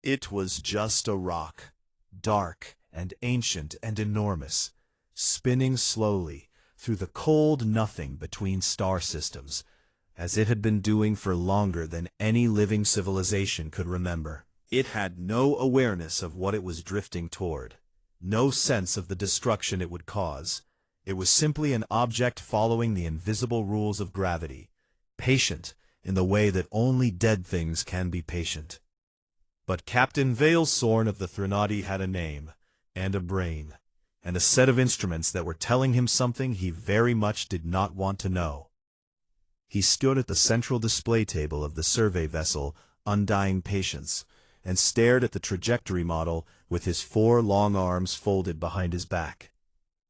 It was just a rock, dark and ancient and enormous, spinning slowly through the cold nothing between star systems, as it had been doing for longer than any living civilization could remember. It had no awareness of what it was drifting toward, no sense of the destruction it would cause. It was simply an object following the invisible rules of gravity, patient in the way that only dead things can be patient. But Captain Veilsorn of the Threnody had a name, and a brain, and a set of instruments that were telling him something he very much did not want to know. He stood at the central display table of the survey vessel, Undying Patience, and stared at the trajectory model with his 4 long arms folded behind his back.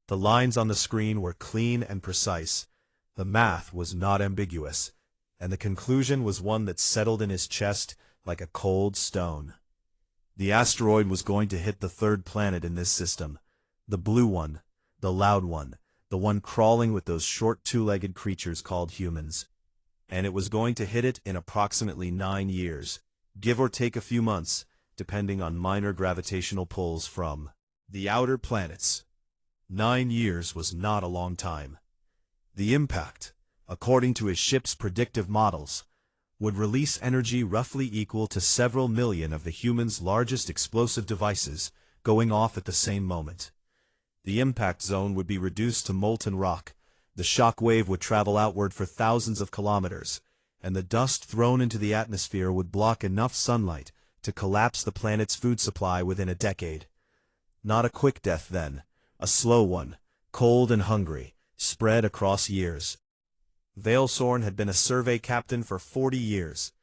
The lines on the screen were clean and precise, the math was not ambiguous, and the conclusion was one that settled in his chest like a cold stone. The asteroid was going to hit the 3rd planet in this system, the blue one, the loud one, the one crawling with those short 2-legged creatures called humans. And it was going to hit it in approximately 9 years, give or take a few months, depending on minor gravitational pulls from the outer planets. 9 years was not a long time. The impact, according to his ship's predictive models, would release energy roughly equal to several million of the human's largest explosive devices going off at the same moment. The impact zone would be reduced to molten rock, the shock wave would travel outward for thousands of kilometers, and the dust thrown into the atmosphere would block enough sunlight to collapse the planet's food supply within a decade. Not a quick death then, a slow one, cold and hungry, spread across years. Veilsorn had been a survey captain for 40 years.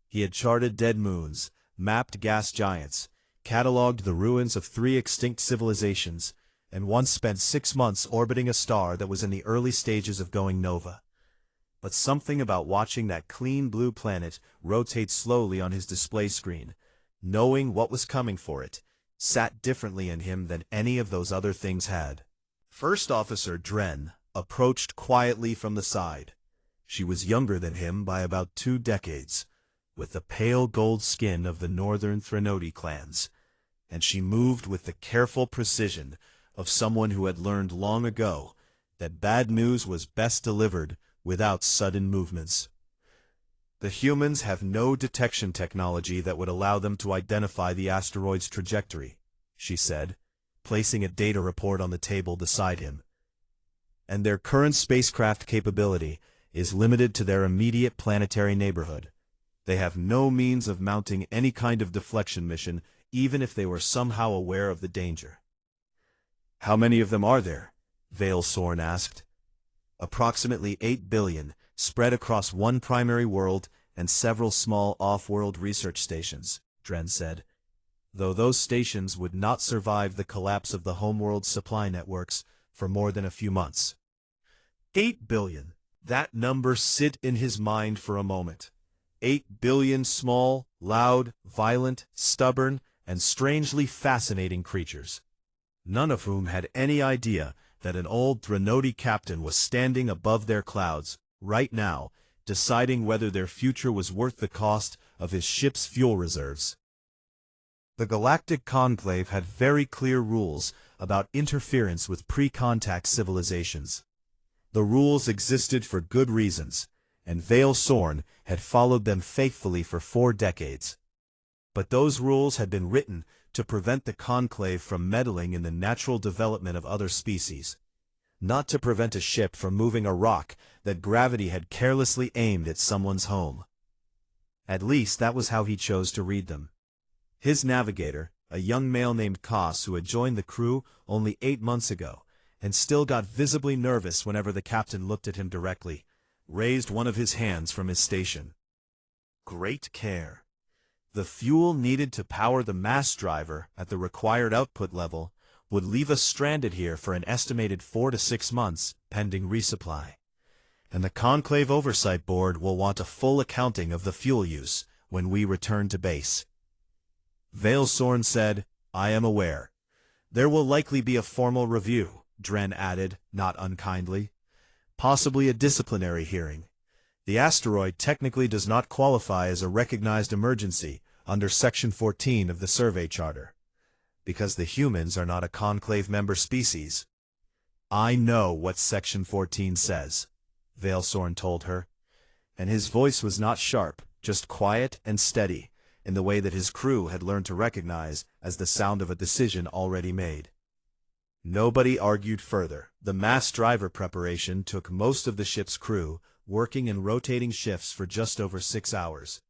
He had charted dead moons, mapped gas giants, catalogued the ruins of 3 extinct civilizations, and once spent 6 months orbiting a star that was in the early stages of going nova. But something about watching that clean blue planet rotate slowly on his display screen, knowing what was coming for it, sat differently in him than any of those other things had. First Officer Dren approached quietly from the side. She was younger than him by about 2 decades, with the pale gold skin of the northern Threnody clans, and she moved with the careful precision of someone who had learned long ago that bad news was best delivered without sudden movements. The humans have no detection technology that would allow them to identify the asteroid's trajectory, she said, placing a data report on the table beside him. And their current spacecraft capability is limited to their immediate planetary neighborhood. They have no means of mounting any kind of deflection mission, even if they were somehow aware of the danger. How many of them are there? Veilsorn asked. Approximately 8 billion, spread across one primary world and several small off-world research stations, Dren said, though those stations would not survive the collapse of the homeworld supply networks for more than a few months. 8 billion. That number sit in his mind for a moment. 8 billion small, loud, violent, stubborn, and strangely fascinating creatures, none of whom had any idea that an old Threnody captain was standing above their clouds, right now, deciding whether their future was worth the cost of his ship's fuel reserves. The Galactic Conclave had very clear rules about interference with pre-contact civilizations. The rules existed for good reasons, and Veilsorn had followed them faithfully for 4 decades. But those rules had been written to prevent the Conclave from meddling in the natural development of other species, not to prevent a ship from moving a rock that gravity had carelessly aimed at someone's home. At least that was how he chose to read them. His navigator, a young male named Koss who had joined the crew only 8 months ago, and still got visibly nervous whenever the captain looked at him directly, raised one of his hands from his station. Great care. The fuel needed to power the mass driver at the required output level would leave us stranded here for an estimated 4 to 6 months, pending resupply. And the Conclave Oversight Board will want a full accounting of the fuel use when we return to base. Veilsorn said, I am aware. There will likely be a formal review, Dren added, not unkindly. Possibly a disciplinary hearing. The asteroid technically does not qualify as a recognized emergency, under Section 14 of the Survey Charter. Because the humans are not a Conclave member species. I know what Section 14 says, Veilsorn told her, and his voice was not sharp, just quiet and steady, in the way that his crew had learned to recognize as the sound of a decision already made. Nobody argued further. The mass driver preparation took most of the ship's crew, working in rotating shifts for just over 6 hours.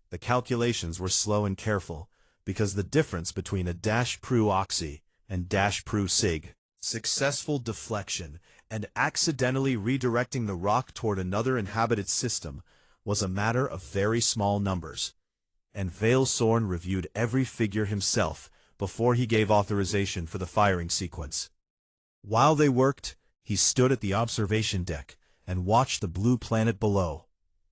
The calculations were slow and careful, because the difference between a -Pru Oxy and -Pru Sig, successful deflection, and accidentally redirecting the rock toward another inhabited system, was a matter of very small numbers. And Veilsorn reviewed every figure himself before he gave authorization for the firing sequence. While they worked, he stood at the observation deck and watched the blue planet below.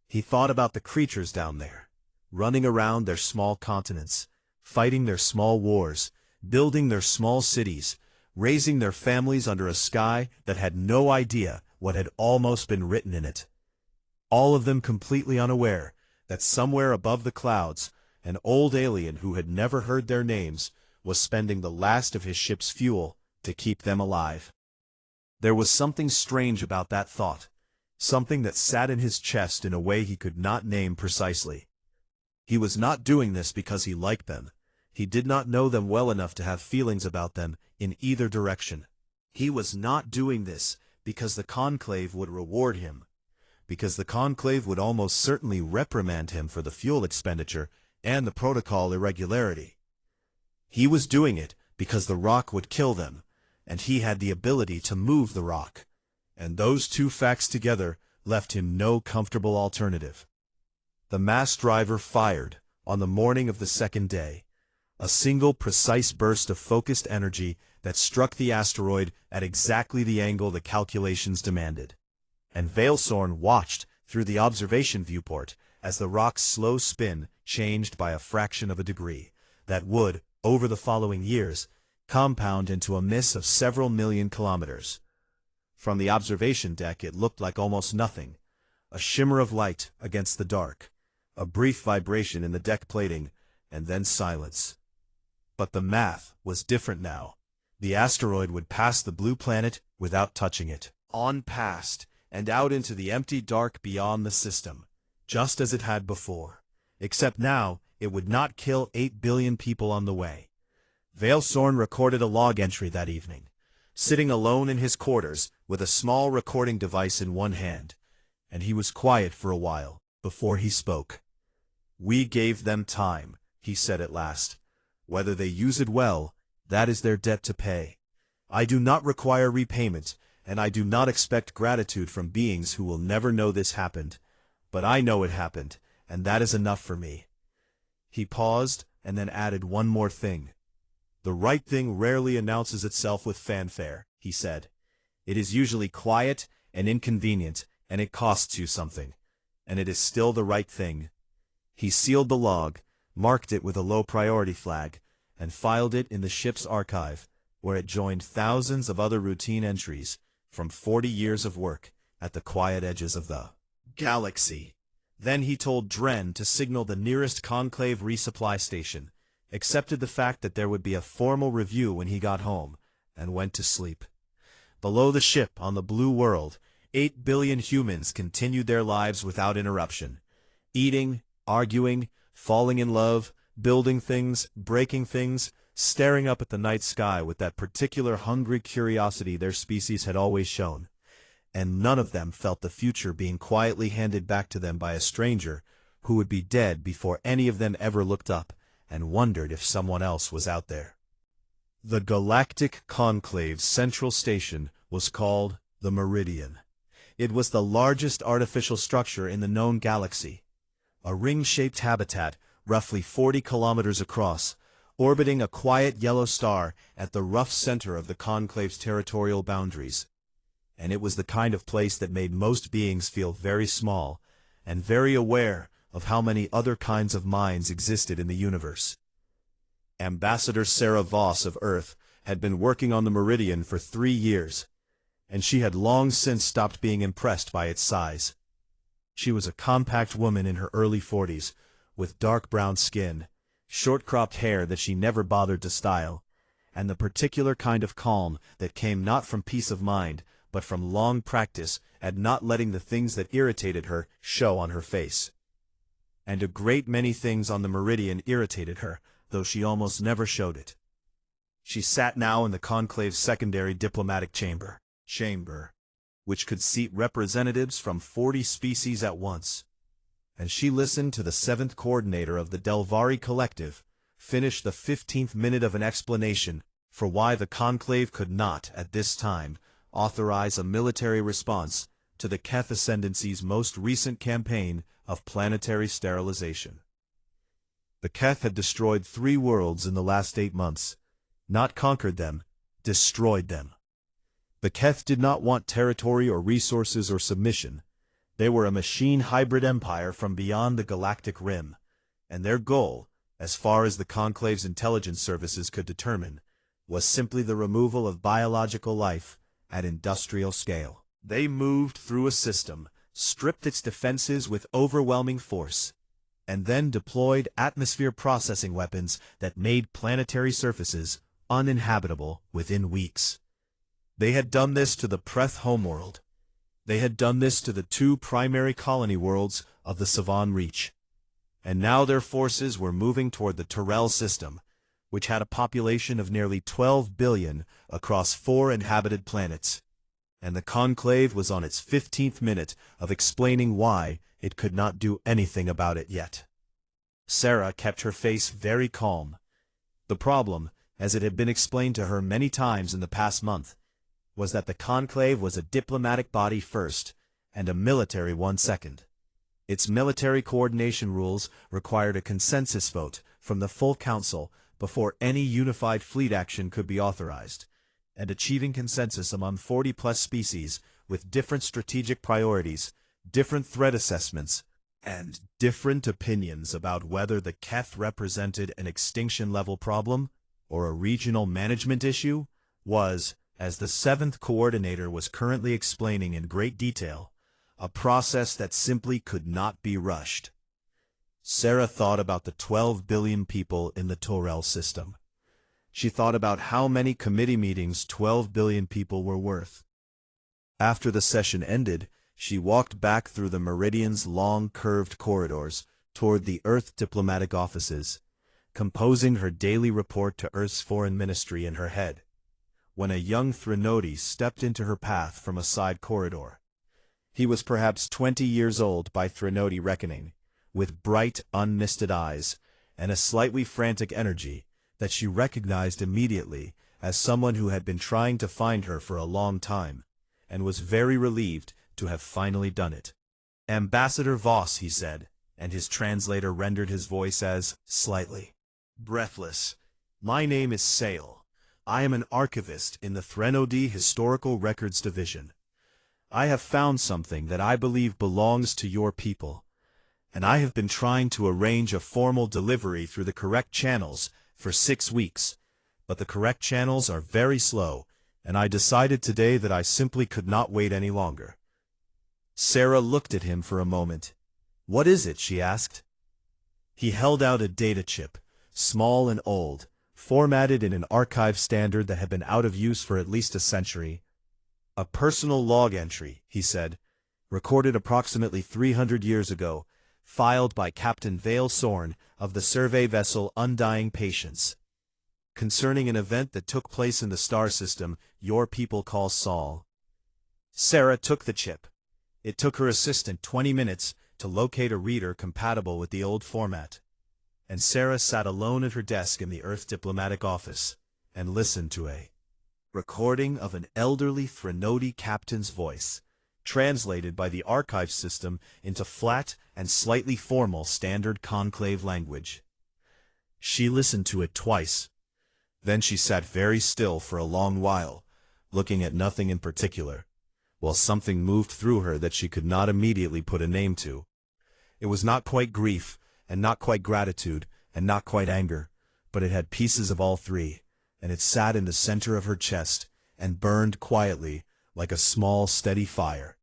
He thought about the creatures down there, running around their small continents, fighting their small wars, building their small cities, raising their families under a sky that had no idea what had almost been written in it. All of them completely unaware that somewhere above the clouds, an old alien who had never heard their names was spending the last of his ship's fuel to keep them alive. There was something strange about that thought, something that sat in his chest in a way he could not name precisely. He was not doing this because he liked them. He did not know them well enough to have feelings about them in either direction. He was not doing this because the Conclave would reward him, because the Conclave would almost certainly reprimand him for the fuel expenditure and the protocol irregularity. He was doing it because the rock would kill them, and he had the ability to move the rock. And those two facts together left him no comfortable alternative. The mass driver fired, on the morning of the second day, a single precise burst of focused energy that struck the asteroid at exactly the angle the calculations demanded. And Veilsorn watched through the observation viewport as the rock's slow spin changed by a fraction of a degree, that would, over the following years, compound into a miss of several million kilometers. From the observation deck it looked like almost nothing, a shimmer of light against the dark, a brief vibration in the deck plating, and then silence. But the math was different now. The asteroid would pass the blue planet without touching it, on past, and out into the empty dark beyond the system, just as it had before. Except now, it would not kill 8 billion people on the way. Veilsorn recorded a log entry that evening, sitting alone in his quarters with a small recording device in one hand, and he was quiet for a while before he spoke. "We gave them time," he said at last. "Whether they use it well, that is their debt to pay. I do not require repayment, and I do not expect gratitude from beings who will never know this happened. But I know it happened, and that is enough for me." He paused, and then added one more thing. "The right thing rarely announces itself with fanfare," he said. "It is usually quiet and inconvenient, and it costs you something. And it is still the right thing." He sealed the log, marked it with a low priority flag, and filed it in the ship's archive, where it joined thousands of other routine entries from 40 years of work at the quiet edges of the galaxy. Then he told Dren to signal the nearest Conclave resupply station, accepted the fact that there would be a formal review when he got home, and went to sleep. Below the ship on the blue world, 8 billion humans continued their lives without interruption, eating, arguing, falling in love, building things, breaking things, staring up at the night sky with that particular hungry curiosity their species had always shown. And none of them felt the future being quietly handed back to them by a stranger who would be dead before any of them ever looked up and wondered if someone else was out there. The Galactic Conclave's central station was called the Meridian. It was the largest artificial structure in the known galaxy, a ring-shaped habitat roughly 40 kilometers across, orbiting a quiet yellow star at the rough center of the Conclave's territorial boundaries. And it was the kind of place that made most beings feel very small and very aware of how many other kinds of minds existed in the universe. Ambassador Sarah Voss of Earth had been working on the Meridian for 3 years, and she had long since stopped being impressed by its size. She was a compact woman in her early 40s, with dark brown skin, short-cropped hair that she never bothered to style, and the particular kind of calm that came not from peace of mind, but from long practice at not letting the things that irritated her show on her face. And a great many things on the Meridian irritated her, though she almost never showed it. She sat now in the Conclave's secondary diplomatic chamber, which could seat representatives from 40 species at once, and she listened to the 7th coordinator of the Delvari Collective finish the 15th minute of an explanation for why the Conclave could not, at this time, authorize a military response to the Keth Ascendancy's most recent campaign of planetary sterilization. The Keth had destroyed 3 worlds in the last 8 months, not conquered them, destroyed them. The Keth did not want territory or resources or submission. They were a machine hybrid empire from beyond the galactic rim, and their goal, as far as the Conclave's intelligence services could determine, was simply the removal of biological life at industrial scale. They moved through a system, stripped its defenses with overwhelming force, and then deployed atmosphere processing weapons that made planetary surfaces uninhabitable within weeks. They had done this to the Preth homeworld. They had done this to the 2 primary colony worlds of the Savan Reach. And now their forces were moving toward the Terrell system, which had a population of nearly 12 billion across 4 inhabited planets. And the Conclave was on its 15th minute of explaining why it could not do anything about it yet. Sarah kept her face very calm. The problem, as it had been explained to her many times in the past month, was that the Conclave was a diplomatic body first, and a military one second. Its military coordination rules required a consensus vote from the full council before any unified fleet action could be authorized, and achieving consensus among 40-plus species with different strategic priorities, different threat assessments, and different opinions about whether the Keth represented an extinction-level problem or a regional management issue was, as the 7th coordinator was currently explaining in great detail, a process that simply could not be rushed. Sarah thought about the 12 billion people in the Torel system. She thought about how many committee meetings 12 billion people were worth. After the session ended, she walked back through the Meridian's long curved corridors toward the Earth diplomatic offices, composing her daily report to Earth's foreign ministry in her head, when a young Threnody stepped into her path from a side corridor. He was perhaps 20 years old by Threnody reckoning, with bright, unmisted eyes, and a slightly frantic energy that she recognized immediately as someone who had been trying to find her for a long time, and was very relieved to have finally done it. "Ambassador Voss," he said, and his translator rendered his voice as, slightly breathless, "My name is Sale. I am an archivist in the Threnody Historical Records Division. I have found something that I believe belongs to your people, and I have been trying to arrange a formal delivery through the correct channels for 6 weeks, but the correct channels are very slow, and I decided today that I simply could not wait any longer." Sarah looked at him for a moment. "What is it?" she asked. He held out a data chip, small and old, formatted in an archive standard that had been out of use for at least a century. "A personal log entry," he said, "recorded approximately 300 years ago, filed by Captain Vale Sorn of the survey vessel Undying Patience, concerning an event that took place in the star system your people call Sol." Sarah took the chip. It took her assistant 20 minutes to locate a reader compatible with the old format, and Sarah sat alone at her desk in the Earth diplomatic office and listened to a recording of an elderly Threnody captain's voice, translated by the archive system into flat and slightly formal standard conclave language. She listened to it twice. Then she sat very still for a long while, looking at nothing in particular, while something moved through her that she could not immediately put a name to. It was not quite grief, and not quite gratitude, and not quite anger, but it had pieces of all three, and it sat in the center of her chest and burned quietly like a small, steady fire.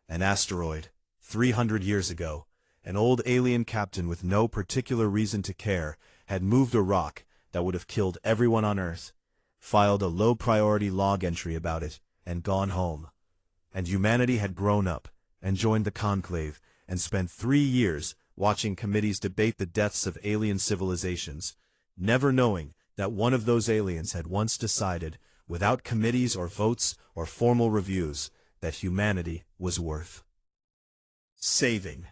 An asteroid, 300 years ago, an old alien captain with no particular reason to care, had moved a rock that would have killed everyone on Earth, filed a low-priority log entry about it, and gone home. And humanity had grown up, and joined the conclave, and spent 3 years watching committees debate the deaths of alien civilizations, never knowing that one of those aliens had once decided, without committees or votes or formal reviews, that humanity was worth saving.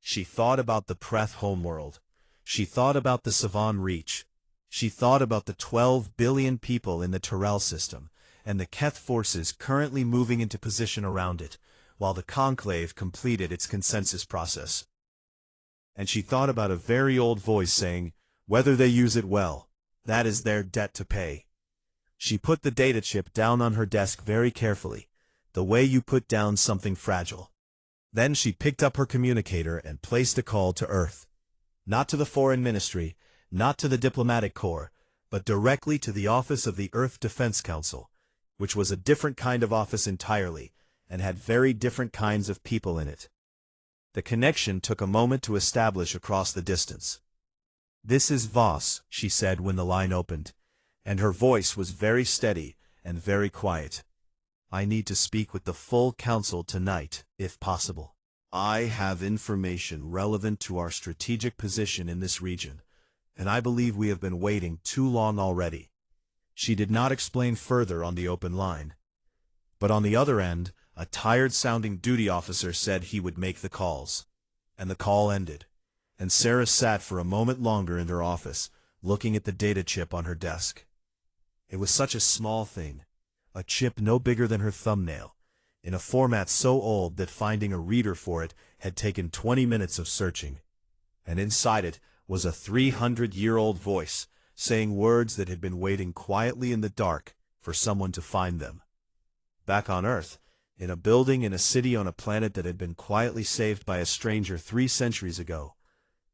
She thought about the Preth homeworld. She thought about the Savan Reach. She thought about the 12 billion people in the Tyrell system, and the Keth forces currently moving into position around it, while the Conclave completed its consensus process. And she thought about a very old voice saying, whether they use it well, that is their debt to pay. She put the data chip down on her desk very carefully, the way you put down something fragile. Then she picked up her communicator and placed a call to Earth. Not to the Foreign Ministry, not to the Diplomatic Corps, but directly to the office of the Earth Defense Council, which was a different kind of office entirely, and had very different kinds of people in it. The connection took a moment to establish across the distance. "This is Voss," she said when the line opened, and her voice was very steady and very quiet. "I need to speak with the full council tonight, if possible. I have information relevant to our strategic position in this region, and I believe we have been waiting too long already." She did not explain further on the open line. But on the other end, a tired-sounding duty officer said he would make the calls. And the call ended, and Sarah sat for a moment longer in her office, looking at the data chip on her desk. It was such a small thing, a chip no bigger than her thumbnail, in a format so old that finding a reader for it had taken 20 minutes of searching. And inside it was a 300-year-old voice, saying words that had been waiting quietly in the dark for someone to find them. Back on Earth, in a building in a city on a planet that had been quietly saved by a stranger 3 centuries ago,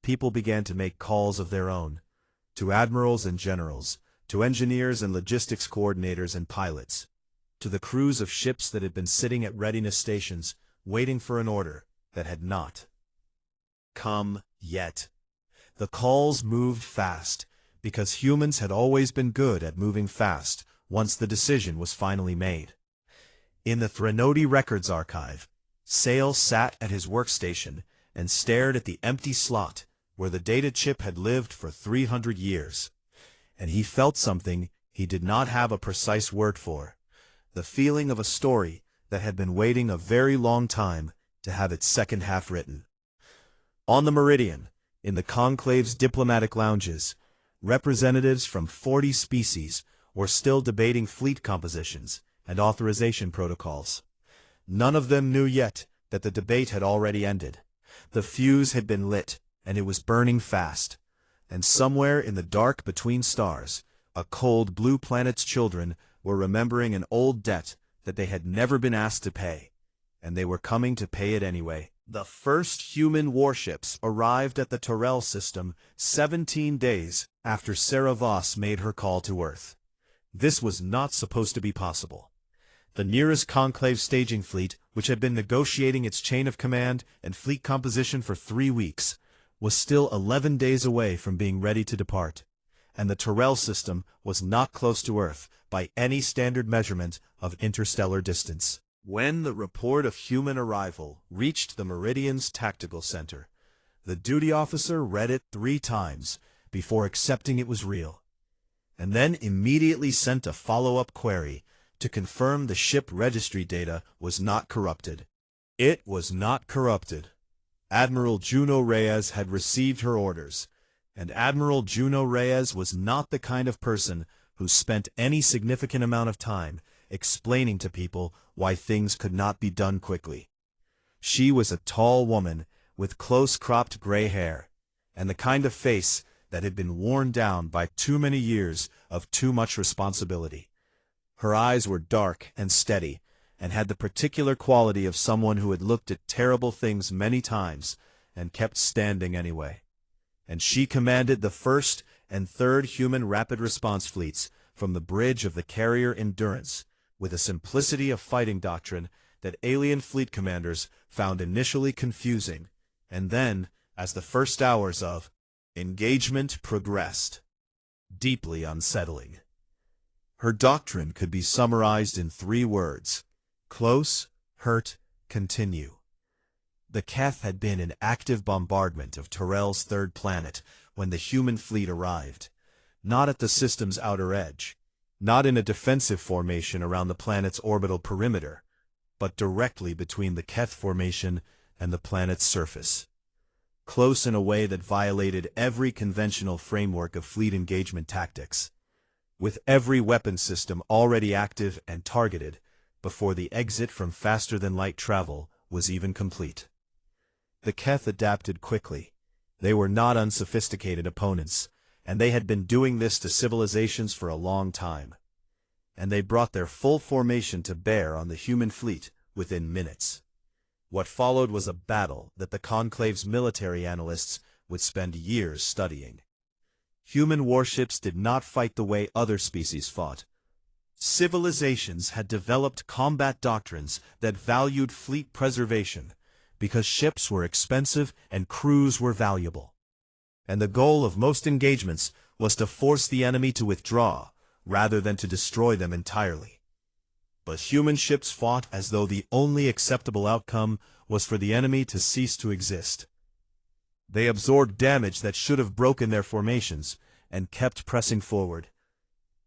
people began to make calls of their own, to admirals and generals, to engineers and logistics coordinators and pilots, to the crews of ships that had been sitting at readiness stations, waiting for an order that had not come yet. The calls moved fast, because humans had always been good at moving fast once the decision was finally made. In the Threnody Records Archive, Sale sat at his workstation and stared at the empty slot where the data chip had lived for 300 years. And he felt something he did not have a precise word for, the feeling of a story that had been waiting a very long time to have its second half written. On the Meridian, in the Conclave's diplomatic lounges, representatives from 40 species were still debating fleet compositions and authorization protocols. None of them knew yet that the debate had already ended. The fuse had been lit, and it was burning fast. And somewhere in the dark between stars, a cold blue planet's children were remembering an old debt that they had never been asked to pay, and they were coming to pay it anyway. The first human warships arrived at the Tyrell system 17 days after Sarah Voss made her call to Earth. This was not supposed to be possible. The nearest Conclave staging fleet, which had been negotiating its chain of command and fleet composition for 3 weeks, was still 11 days away from being ready to depart, and the Tyrell system was not close to Earth by any standard measurement of interstellar distance. When the report of human arrival reached the Meridian's tactical center, the duty officer read it 3 times before accepting it was real, and then immediately sent a follow-up query to confirm the ship registry data was not corrupted. It was not corrupted. Admiral Juno Reyes had received her orders, and Admiral Juno Reyes was not the kind of person who spent any significant amount of time explaining to people why things could not be done quickly. She was a tall woman with close-cropped gray hair, and the kind of face that had been worn down by too many years of too much responsibility. Her eyes were dark and steady, and had the particular quality of someone who had looked at terrible things many times and kept standing anyway. And she commanded the 1st and 3rd Human Rapid Response Fleets from the bridge of the carrier Endurance, with a simplicity of fighting doctrine that alien fleet commanders found initially confusing, and then, as the first hours of Engagement progressed, deeply unsettling. Her doctrine could be summarized in 3 words: close, hurt, continue. The Keth had been in active bombardment of Tyrell's third planet when the human fleet arrived, not at the system's outer edge, not in a defensive formation around the planet's orbital perimeter, but directly between the Keth formation and the planet's surface. Close in a way that violated every conventional framework of fleet engagement tactics, with every weapon system already active and targeted before the exit from faster-than-light travel was even complete. The Keth adapted quickly. They were not unsophisticated opponents, and they had been doing this to civilizations for a long time. And they brought their full formation to bear on the human fleet within minutes. What followed was a battle that the Conclave's military analysts would spend years studying. Human warships did not fight the way other species fought. Civilizations had developed combat doctrines that valued fleet preservation, because ships were expensive and crews were valuable. And the goal of most engagements was to force the enemy to withdraw, rather than to destroy them entirely. But human ships fought as though the only acceptable outcome was for the enemy to cease to exist. They absorbed damage that should have broken their formations, and kept pressing forward.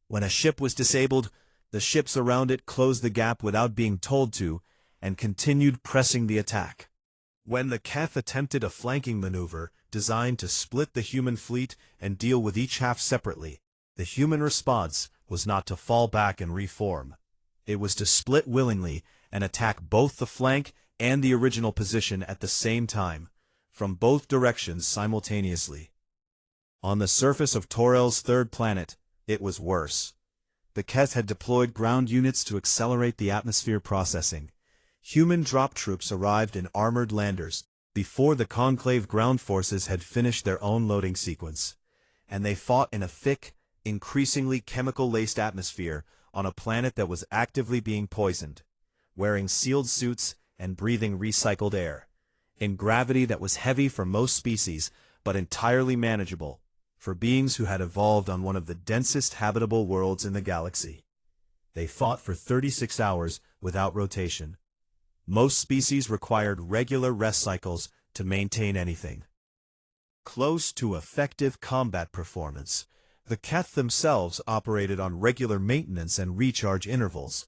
When a ship was disabled, the ships around it closed the gap without being told to, and continued pressing the attack. When the Keth attempted a flanking maneuver designed to split the human fleet and deal with each half separately, the human response was not to fall back and reform. It was to split willingly and attack both the flank and the original position at the same time, from both directions simultaneously. On the surface of Torel's third planet, it was worse. The Keth had deployed ground units to accelerate the atmosphere processing. Human drop troops arrived in armored landers before the Conclave ground forces had finished their own loading sequence, and they fought in a thick, increasingly chemical-laced atmosphere on a planet that was actively being poisoned, wearing sealed suits and breathing recycled air, in gravity that was heavy for most species but entirely manageable for beings who had evolved on one of the densest habitable worlds in the galaxy. They fought for 36 hours without rotation. Most species required regular rest cycles to maintain anything close to effective combat performance. The Keth themselves operated on regular maintenance and recharge intervals,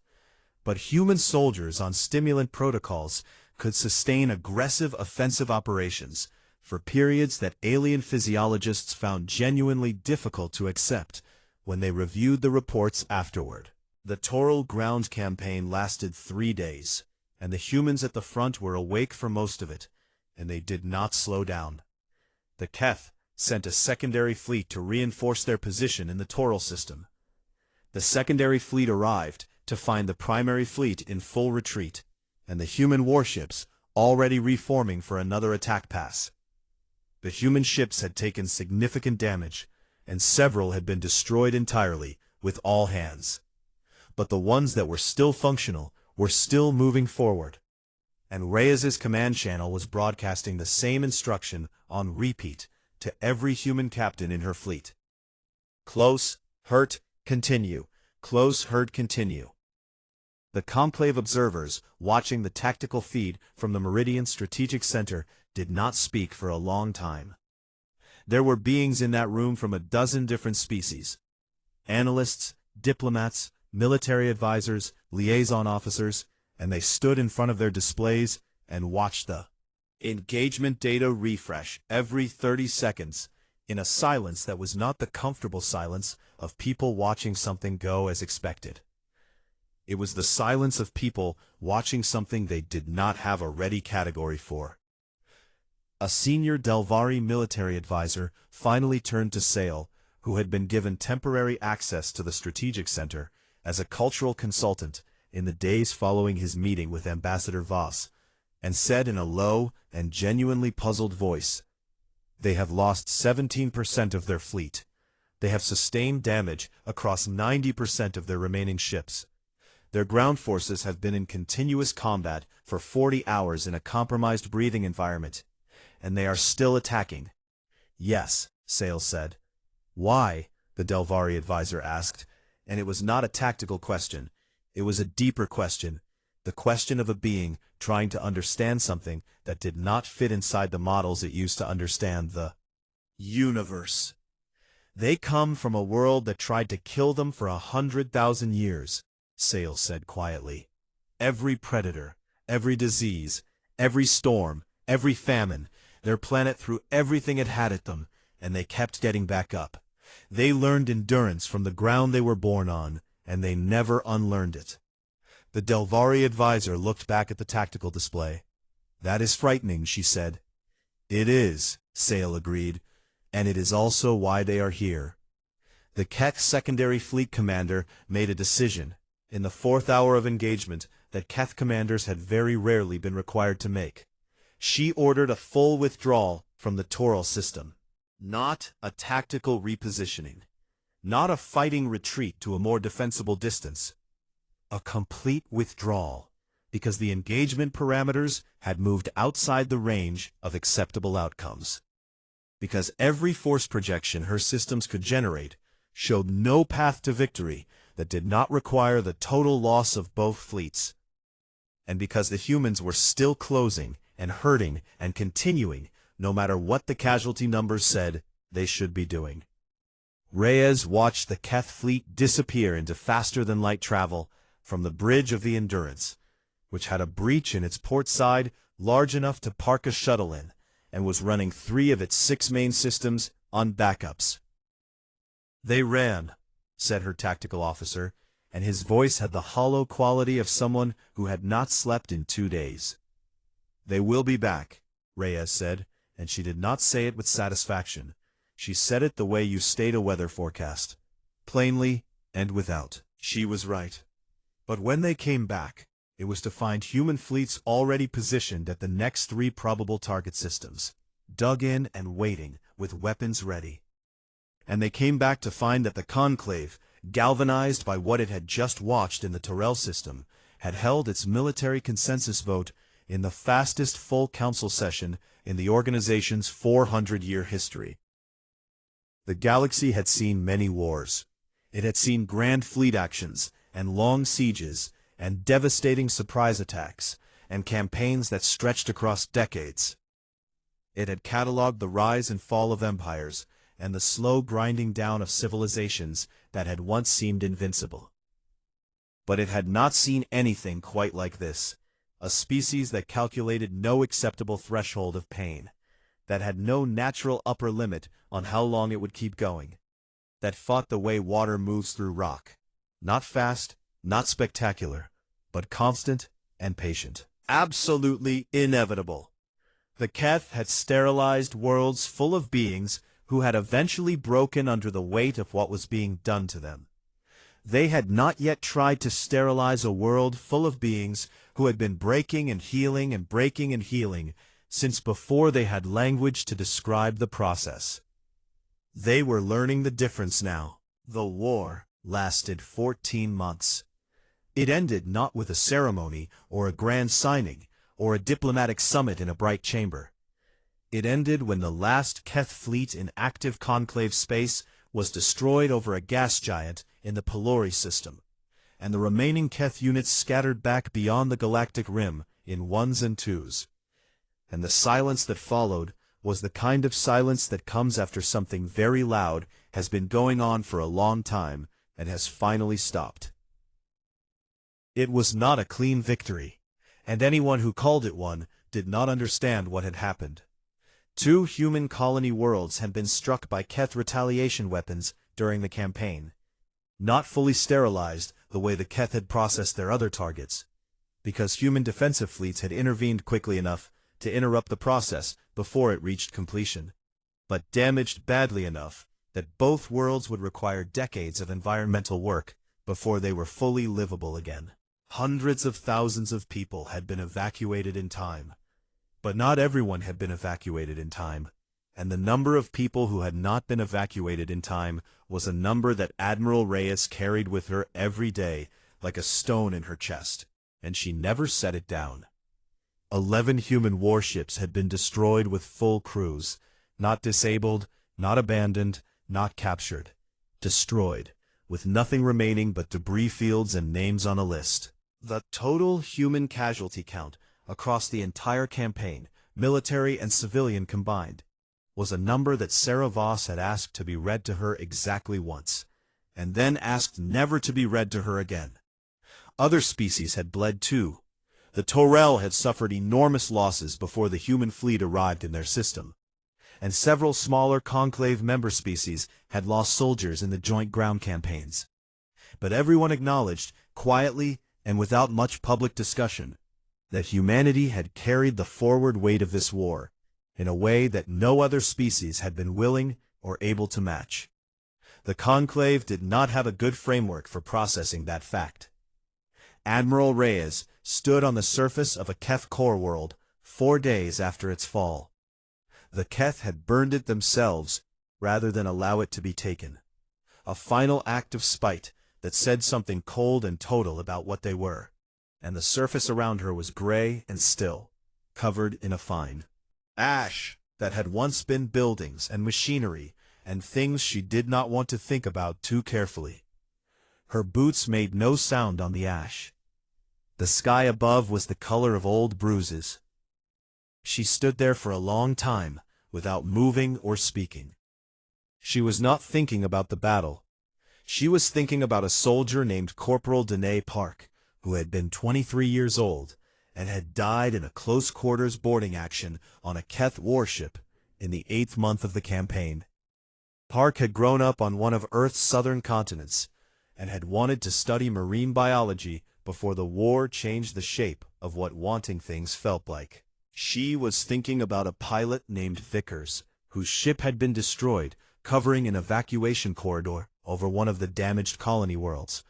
but human soldiers on stimulant protocols could sustain aggressive offensive operations for periods that alien physiologists found genuinely difficult to accept when they reviewed the reports afterward. The Toril ground campaign lasted 3 days, and the humans at the front were awake for most of it, and they did not slow down. The Keth sent a secondary fleet to reinforce their position in the Toril system. The secondary fleet arrived to find the primary fleet in full retreat, and the human warships already reforming for another attack pass. The human ships had taken significant damage, and several had been destroyed entirely with all hands. But the ones that were still functional were still moving forward, and Reyes's command channel was broadcasting the same instruction on repeat to every human captain in her fleet. Close, hurt, continue. Close, hurt, continue. The Conclave observers, watching the tactical feed from the Meridian Strategic Center, did not speak for a long time. There were beings in that room from a dozen different species. Analysts, diplomats, military advisors, liaison officers, and they stood in front of their displays and watched the engagement data refresh every 30 seconds in a silence that was not the comfortable silence of people watching something go as expected. It was the silence of people watching something they did not have a ready category for. A senior Delvari military advisor finally turned to Sale, who had been given temporary access to the Strategic Center as a cultural consultant in the days following his meeting with Ambassador Voss, and said in a low and genuinely puzzled voice, "They have lost 17% of their fleet. They have sustained damage across 90% of their remaining ships. Their ground forces have been in continuous combat for 40 hours in a compromised breathing environment, and they are still attacking. Yes, Sale said. Why? The Delvari advisor asked, and it was not a tactical question. It was a deeper question, the question of a being trying to understand something that did not fit inside the models it used to understand the universe. They come from a world that tried to kill them for 100,000 years, Sale said quietly. Every predator, every disease, every storm, every famine, their planet threw everything it had at them, and they kept getting back up. They learned endurance from the ground they were born on, and they never unlearned it. The Delvari advisor looked back at the tactical display. That is frightening, she said. It is, Sale agreed, and it is also why they are here. The Keth Secondary Fleet Commander made a decision, in the 4th hour of engagement, that Keth commanders had very rarely been required to make. She ordered a full withdrawal from the Toral system. Not a tactical repositioning. Not a fighting retreat to a more defensible distance. A complete withdrawal, because the engagement parameters had moved outside the range of acceptable outcomes. Because every force projection her systems could generate showed no path to victory that did not require the total loss of both fleets. And because the humans were still closing and hurting and continuing, no matter what the casualty numbers said they should be doing. Reyes watched the Keth fleet disappear into faster-than-light travel from the bridge of the Endurance, which had a breach in its port side large enough to park a shuttle in, and was running 3 of its 6 main systems on backups. They ran, said her tactical officer, and his voice had the hollow quality of someone who had not slept in 2 days. They will be back, Reyes said, and she did not say it with satisfaction. She said it the way you state a weather forecast. Plainly and without. She was right. But when they came back, it was to find human fleets already positioned at the next 3 probable target systems, dug in and waiting, with weapons ready. And they came back to find that the Conclave, galvanized by what it had just watched in the Tyrell system, had held its military consensus vote in the fastest full council session in the organization's 400-year history. The galaxy had seen many wars. It had seen grand fleet actions, and long sieges, and devastating surprise attacks, and campaigns that stretched across decades. It had catalogued the rise and fall of empires, and the slow grinding down of civilizations that had once seemed invincible. But it had not seen anything quite like this, a species that calculated no acceptable threshold of pain, that had no natural upper limit on how long it would keep going, that fought the way water moves through rock, not fast, not spectacular, but constant and patient. Absolutely inevitable. The Keth had sterilized worlds full of beings who had eventually broken under the weight of what was being done to them. They had not yet tried to sterilize a world full of beings who had been breaking and healing since before they had language to describe the process. They were learning the difference now. The war lasted 14 months. It ended not with a ceremony or a grand signing or a diplomatic summit in a bright chamber. It ended when the last Keth fleet in active conclave space was destroyed over a gas giant in the Pelori system, and the remaining Keth units scattered back beyond the galactic rim in 1s and 2s. And the silence that followed was the kind of silence that comes after something very loud has been going on for a long time and has finally stopped. It was not a clean victory, and anyone who called it one did not understand what had happened. 2 human colony worlds had been struck by Keth retaliation weapons during the campaign, not fully sterilized the way the Keth had processed their other targets, because human defensive fleets had intervened quickly enough to interrupt the process before it reached completion, but damaged badly enough that both worlds would require decades of environmental work before they were fully livable again. Hundreds of thousands of people had been evacuated in time, but not everyone had been evacuated in time, and the number of people who had not been evacuated in time was a number that Admiral Reyes carried with her every day like a stone in her chest, and she never set it down. 11 human warships had been destroyed with full crews, not disabled, Not abandoned, not captured. Destroyed, with nothing remaining but debris fields and names on a list. The total human casualty count across the entire campaign, military and civilian combined, was a number that Sarah Voss had asked to be read to her exactly once, and then asked never to be read to her again. Other species had bled too. The Torel had suffered enormous losses before the human fleet arrived in their system, and several smaller Conclave member species had lost soldiers in the joint ground campaigns. But everyone acknowledged, quietly and without much public discussion, that humanity had carried the forward weight of this war in a way that no other species had been willing or able to match. The Conclave did not have a good framework for processing that fact. Admiral Reyes stood on the surface of a Keth core world 4 days after its fall. The Keth had burned it themselves rather than allow it to be taken. A final act of spite that said something cold and total about what they were, and the surface around her was gray and still, covered in a fine ash that had once been buildings and machinery and things she did not want to think about too carefully. Her boots made no sound on the ash. The sky above was the color of old bruises. She stood there for a long time, without moving or speaking. She was not thinking about the battle. She was thinking about a soldier named Corporal Danae Park, who had been 23 years old, and had died in a close-quarters boarding action on a Keth warship in the 8th month of the campaign. Park had grown up on one of Earth's southern continents, and had wanted to study marine biology before the war changed the shape of what wanting things felt like. She was thinking about a pilot named Vickers, whose ship had been destroyed, covering an evacuation corridor over one of the damaged colony worlds,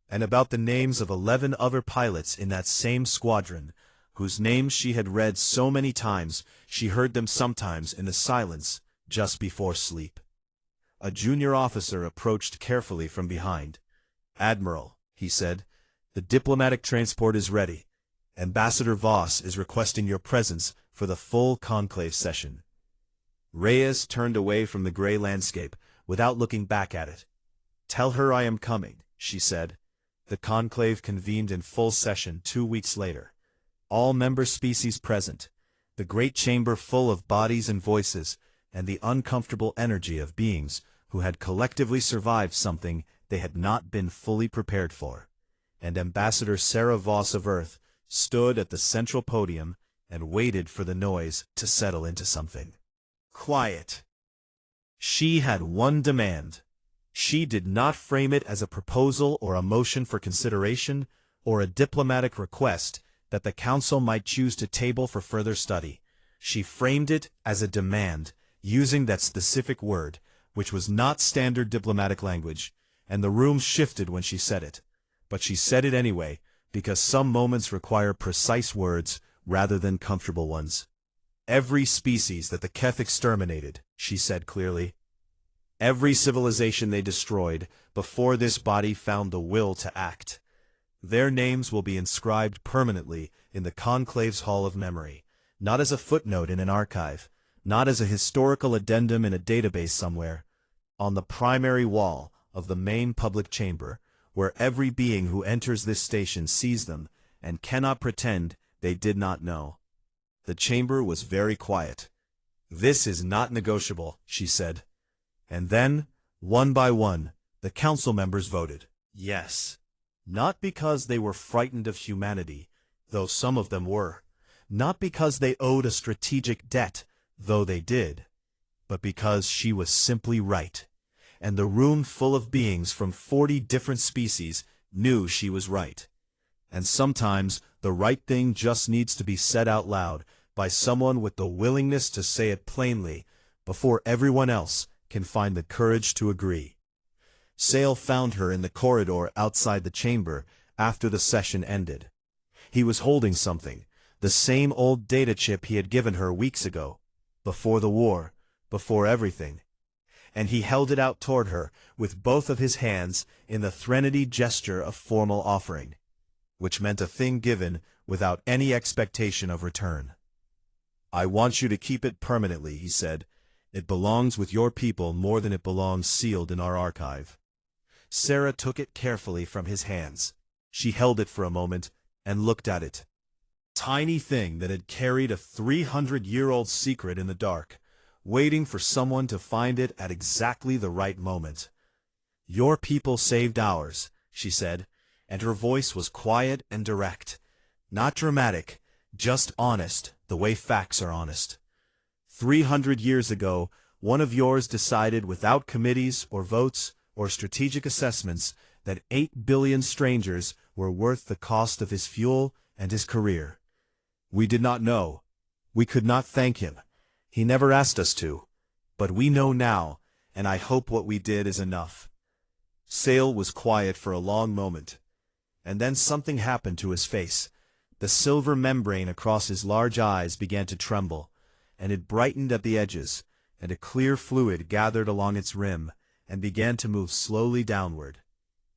and about the names of 11 other pilots in that same squadron, whose names she had read so many times she heard them sometimes in the silence just before sleep. A junior officer approached carefully from behind. "Admiral," he said, "the diplomatic transport is ready. Ambassador Voss is requesting your presence for the full conclave session." Reyes turned away from the gray landscape without looking back at it. "Tell her I am coming," she said. The conclave convened in full session 2 weeks later. All member species present, the great chamber full of bodies and voices, and the uncomfortable energy of beings who had collectively survived something they had not been fully prepared for. And Ambassador Sarah Voss of Earth stood at the central podium and waited for the noise to settle into something. Quiet. She had one demand. She did not frame it as a proposal or a motion for consideration or a diplomatic request that the Council might choose to table for further study. She framed it as a demand, using that specific word, which was not standard diplomatic language, and the room shifted when she said it. But she said it anyway, because some moments require precise words rather than comfortable ones. "Every species that the Keth exterminated," she said clearly. "Every civilization they destroyed before this body found the will to act. Their names will be inscribed permanently in the Conclave's Hall of Memory, not as a footnote in an archive, not as a historical addendum in a database somewhere, on the primary wall of the main public chamber, where every being who enters this station sees them and cannot pretend they did not know." The chamber was very quiet. "This is not negotiable," she said. And then, one by one, the council members voted yes. Not because they were frightened of humanity, though some of them were. Not because they owed a strategic debt, though they did. But because she was simply right. And the room full of beings from 40 different species knew she was right. And sometimes the right thing just needs to be said out loud by someone with the willingness to say it plainly before everyone else can find the courage to agree. Sale found her in the corridor outside the chamber after the session ended. He was holding something, the same old data chip he had given her weeks ago, before the war, before everything. And he held it out toward her with both of his hands in the threnody gesture of formal offering, which meant a thing given without any expectation of return. "I want you to keep it permanently," he said. It belongs with your people more than it belongs sealed in our archive. Sarah took it carefully from his hands. She held it for a moment and looked at it. Tiny thing that had carried a 300-year-old secret in the dark, waiting for someone to find it at exactly the right moment. Your people saved ours, she said, and her voice was quiet and direct. Not dramatic, just honest, the way facts are honest. 300 years ago, one of yours decided without committees or votes or strategic assessments that 8 billion strangers were worth the cost of his fuel and his career. We did not know. We could not thank him. He never asked us to. But we know now, and I hope what we did is enough. Sale was quiet for a long moment. And then something happened to his face. The silver membrane across his large eyes began to tremble, and it brightened at the edges, and a clear fluid gathered along its rim, and began to move slowly downward,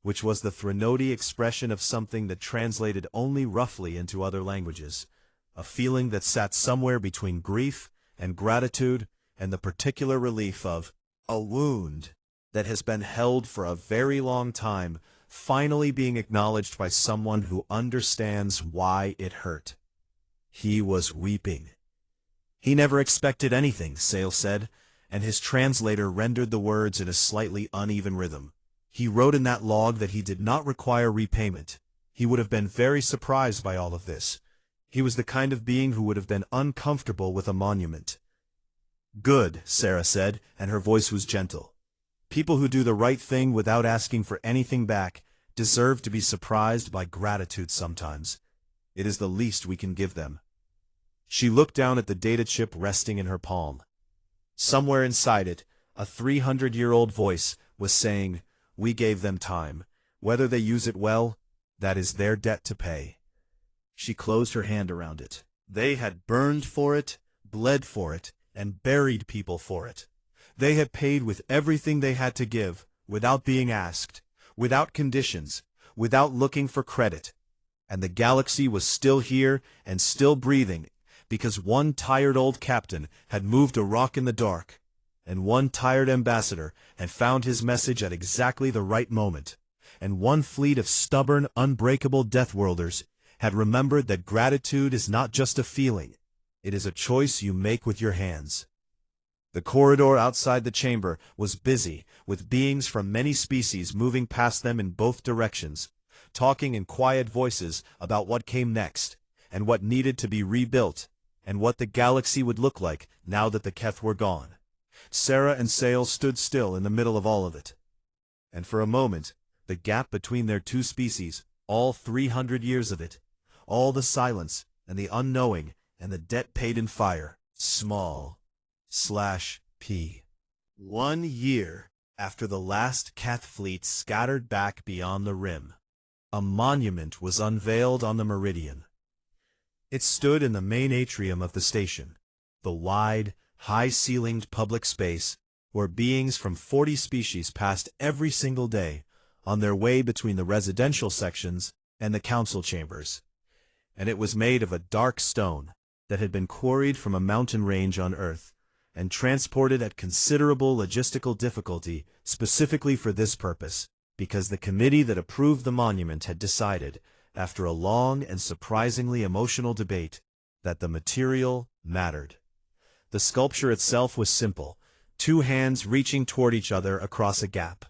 which was the Threnody expression of something that translated only roughly into other languages, a feeling that sat somewhere between grief and gratitude and the particular relief of a wound that has been held for a very long time, finally being acknowledged by someone who understands why it hurt. He was weeping. He never expected anything, Sale said, and his translator rendered the words in a slightly uneven rhythm. He wrote in that log that he did not require repayment. He would have been very surprised by all of this. He was the kind of being who would have been uncomfortable with a monument. Good, Sarah said, and her voice was gentle. People who do the right thing without asking for anything back deserve to be surprised by gratitude sometimes. It is the least we can give them. She looked down at the data chip resting in her palm. Somewhere inside it, a 300-year-old voice was saying, "We gave them time. Whether they use it well, that is their debt to pay." She closed her hand around it. They had burned for it, bled for it, and buried people for it. They had paid with everything they had to give, without being asked, without conditions, without looking for credit. And the galaxy was still here and still breathing, because one tired old captain had moved a rock in the dark, and one tired ambassador had found his message at exactly the right moment, and one fleet of stubborn, unbreakable Deathworlders had remembered that gratitude is not just a feeling, it is a choice you make with your hands. The corridor outside the chamber was busy with beings from many species moving past them in both directions, talking in quiet voices about what came next, and what needed to be rebuilt, and what the galaxy would look like now that the Keth were gone. Sarah and Sale stood still in the middle of all of it. And for a moment, the gap between their two species, all 300 years of it, all the silence and the unknowing and the debt paid in fire, small/p. 1 year after the last Keth fleet scattered back beyond the rim, a monument was unveiled on the meridian. It stood in the main atrium of the station, the wide, high-ceilinged public space where beings from 40 species passed every single day on their way between the residential sections and the council chambers. And it was made of a dark stone that had been quarried from a mountain range on Earth and transported at considerable logistical difficulty specifically for this purpose, because the committee that approved the monument had decided, after a long and surprisingly emotional debate, that the material mattered. The sculpture itself was simple, 2 hands reaching toward each other across a gap,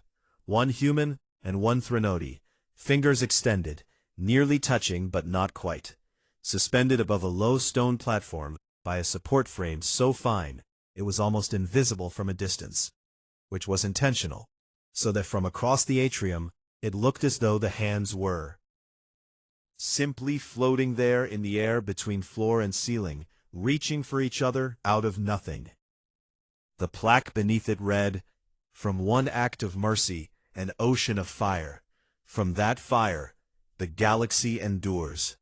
one human and one Threnody, fingers extended, nearly touching but not quite, suspended above a low stone platform by a support frame so fine it was almost invisible from a distance, which was intentional, so that from across the atrium it looked as though the hands were simply floating there in the air between floor and ceiling, reaching for each other out of nothing. The plaque beneath it read, "From one act of mercy, an ocean of fire. From that fire, the galaxy endures."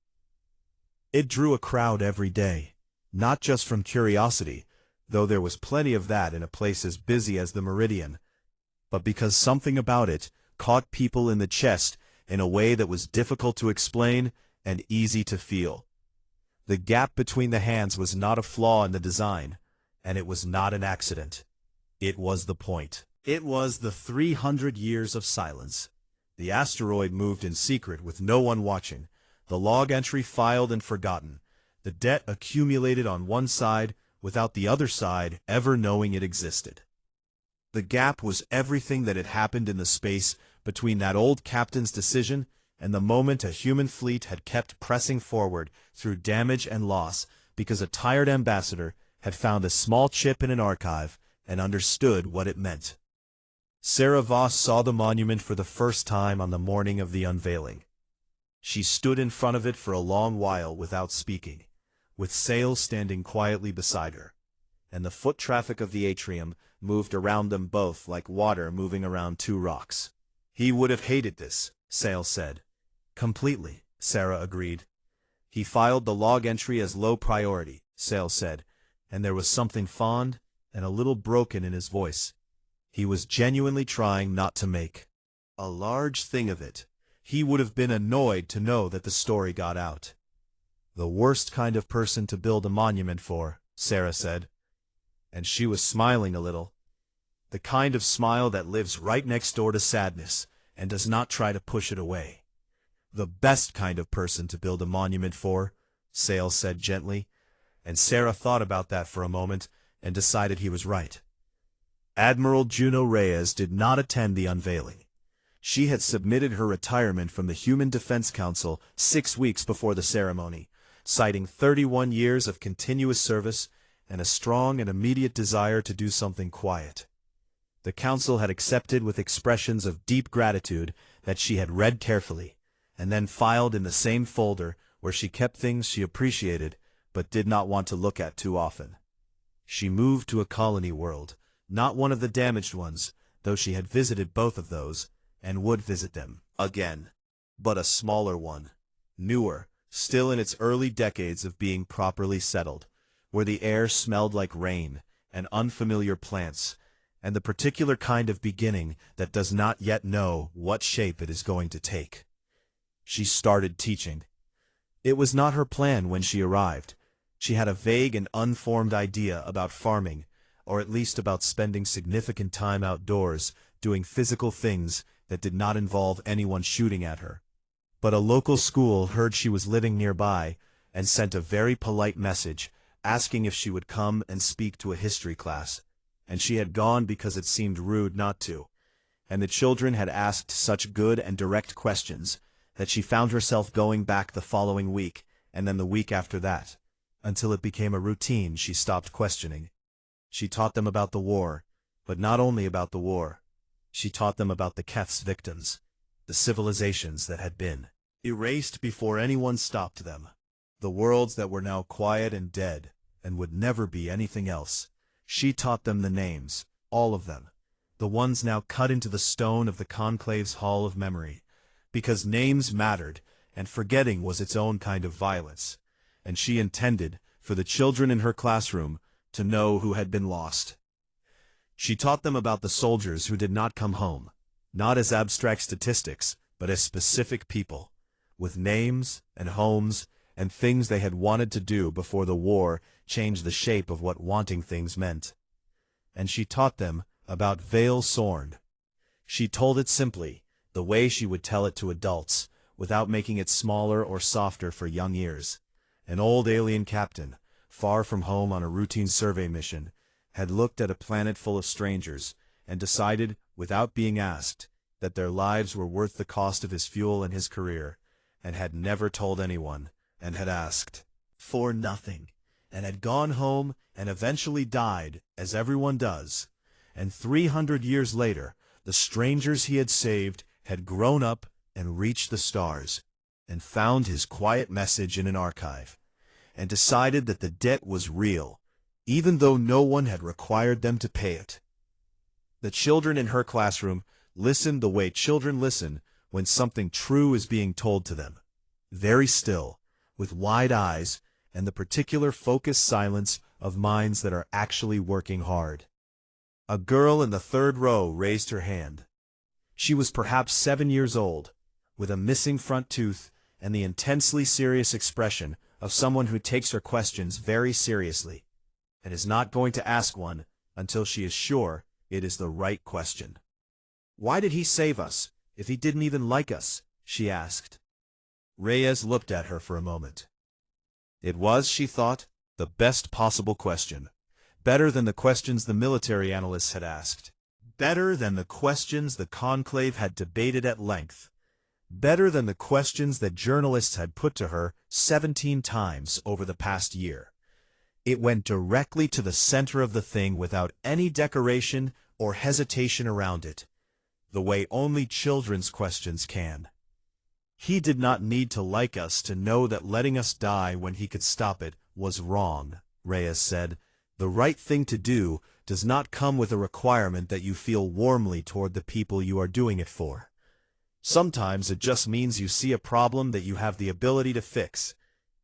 It drew a crowd every day, not just from curiosity, though there was plenty of that in a place as busy as the Meridian, but because something about it caught people in the chest in a way that was difficult to explain and easy to feel. The gap between the hands was not a flaw in the design, and it was not an accident. It was the point. It was the 300 years of silence. The asteroid moved in secret with no one watching, the log entry filed and forgotten, the debt accumulated on one side without the other side ever knowing it existed. The gap was everything that had happened in the space between that old captain's decision and the moment a human fleet had kept pressing forward through damage and loss because a tired ambassador had found a small chip in an archive and understood what it meant. Sarah Voss saw the monument for the first time on the morning of the unveiling. She stood in front of it for a long while without speaking, with Sales standing quietly beside her, and the foot traffic of the atrium moved around them both like water moving around two rocks. He would have hated this, Sales said. Completely, Sarah agreed. He filed the log entry as low priority, Sales said, and there was something fond and a little broken in his voice. He was genuinely trying not to make a large thing of it. He would have been annoyed to know that the story got out. The worst kind of person to build a monument for, Sarah said. And she was smiling a little. The kind of smile that lives right next door to sadness and does not try to push it away. The best kind of person to build a monument for, Sales said gently, and Sarah thought about that for a moment and decided he was right. Admiral Juno Reyes did not attend the unveiling. She had submitted her retirement from the Human Defense Council 6 weeks before the ceremony, citing 31 years of continuous service and a strong and immediate desire to do something quiet. The council had accepted with expressions of deep gratitude that she had read carefully, and then filed in the same folder where she kept things she appreciated but did not want to look at too often. She moved to a colony world, not one of the damaged ones, though she had visited both of those, and would visit them again, but a smaller one, newer, still in its early decades of being properly settled, where the air smelled like rain and unfamiliar plants, and the particular kind of beginning that does not yet know what shape it is going to take. She started teaching. It was not her plan when she arrived. She had a vague and unformed idea about farming, or at least about spending significant time outdoors doing physical things that did not involve anyone shooting at her. But a local school heard she was living nearby and sent a very polite message asking if she would come and speak to a history class, and she had gone because it seemed rude not to, and the children had asked such good and direct questions that she found herself going back the following week and then the week after that, until it became a routine she stopped questioning. She taught them about the war, but not only about the war. She taught them about the Keth's victims, the civilizations that had been erased before anyone stopped them, the worlds that were now quiet and dead and would never be anything else. She taught them the names, all of them, the ones now cut into the stone of the Conclave's Hall of Memory, because names mattered and forgetting was its own kind of violence, and she intended for the children in her classroom to know who had been lost. She taught them about the soldiers who did not come home, not as abstract statistics, but as specific people, with names and homes and things they had wanted to do before the war changed the shape of what wanting things meant. And she taught them about Vale Sorn. She told it simply, the way she would tell it to adults, without making it smaller or softer for young ears. An old alien captain, far from home on a routine survey mission, had looked at a planet full of strangers and decided, without being asked, that their lives were worth the cost of his fuel and his career, and had never told anyone, and had asked for nothing, and had gone home and eventually died, as everyone does. And 300 years later, the strangers he had saved had grown up and reached the stars, and found his quiet message in an archive, and decided that the debt was real, even though no one had required them to pay it. The children in her classroom listened the way children listen when something true is being told to them, very still, with wide eyes and the particular focused silence of minds that are actually working hard. A girl in the third row raised her hand. She was perhaps 7 years old, with a missing front tooth and the intensely serious expression of someone who takes her questions very seriously, and is not going to ask one until she is sure It is the right question. Why did he save us, if he didn't even like us? She asked. Reyes looked at her for a moment. It was, she thought, the best possible question. Better than the questions the military analysts had asked. Better than the questions the conclave had debated at length. Better than the questions that journalists had put to her 17 times over the past year. It went directly to the center of the thing without any decoration or hesitation around it, the way only children's questions can. He did not need to like us to know that letting us die when he could stop it was wrong, Reyes said. The right thing to do does not come with a requirement that you feel warmly toward the people you are doing it for. Sometimes it just means you see a problem that you have the ability to fix,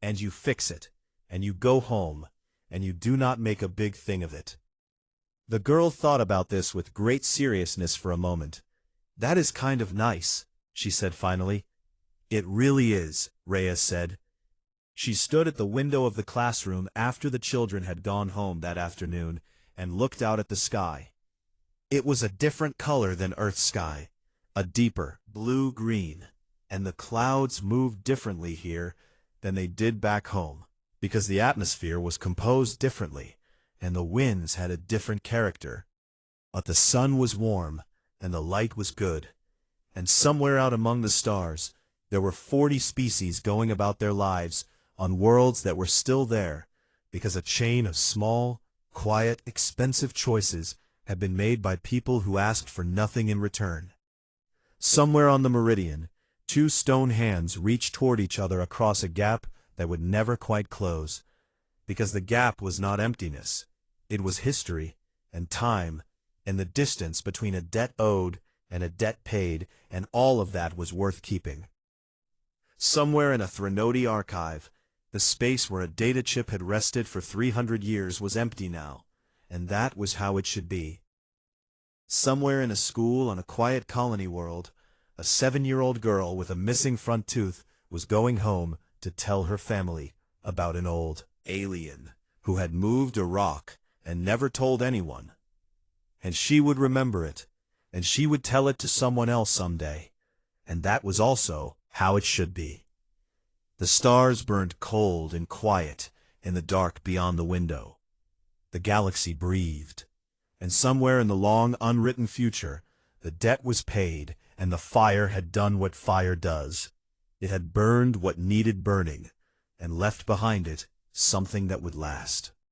and you fix it, and you go home, and you do not make a big thing of it. The girl thought about this with great seriousness for a moment. That is kind of nice, she said finally. It really is, Reyes said. She stood at the window of the classroom after the children had gone home that afternoon and looked out at the sky. It was a different color than Earth's sky, a deeper blue-green, and the clouds moved differently here than they did back home, because the atmosphere was composed differently, and the winds had a different character. But the sun was warm, and the light was good, and somewhere out among the stars there were 40 species going about their lives on worlds that were still there, because a chain of small, quiet, expensive choices had been made by people who asked for nothing in return. Somewhere on the meridian, 2 stone hands reached toward each other across a gap that would never quite close, because the gap was not emptiness. It was history and time and the distance between a debt owed and a debt paid, and all of that was worth keeping. Somewhere in a Threnody archive, the space where a data chip had rested for 300 years was empty now, and that was how it should be. Somewhere in a school on a quiet colony world, a 7-year-old girl with a missing front tooth was going home to tell her family about an old alien who had moved a rock and never told anyone. And she would remember it, and she would tell it to someone else someday, and that was also how it should be. The stars burned cold and quiet in the dark beyond the window. The galaxy breathed, and somewhere in the long unwritten future, the debt was paid, and the fire had done what fire does. It had burned what needed burning, and left behind it something that would last.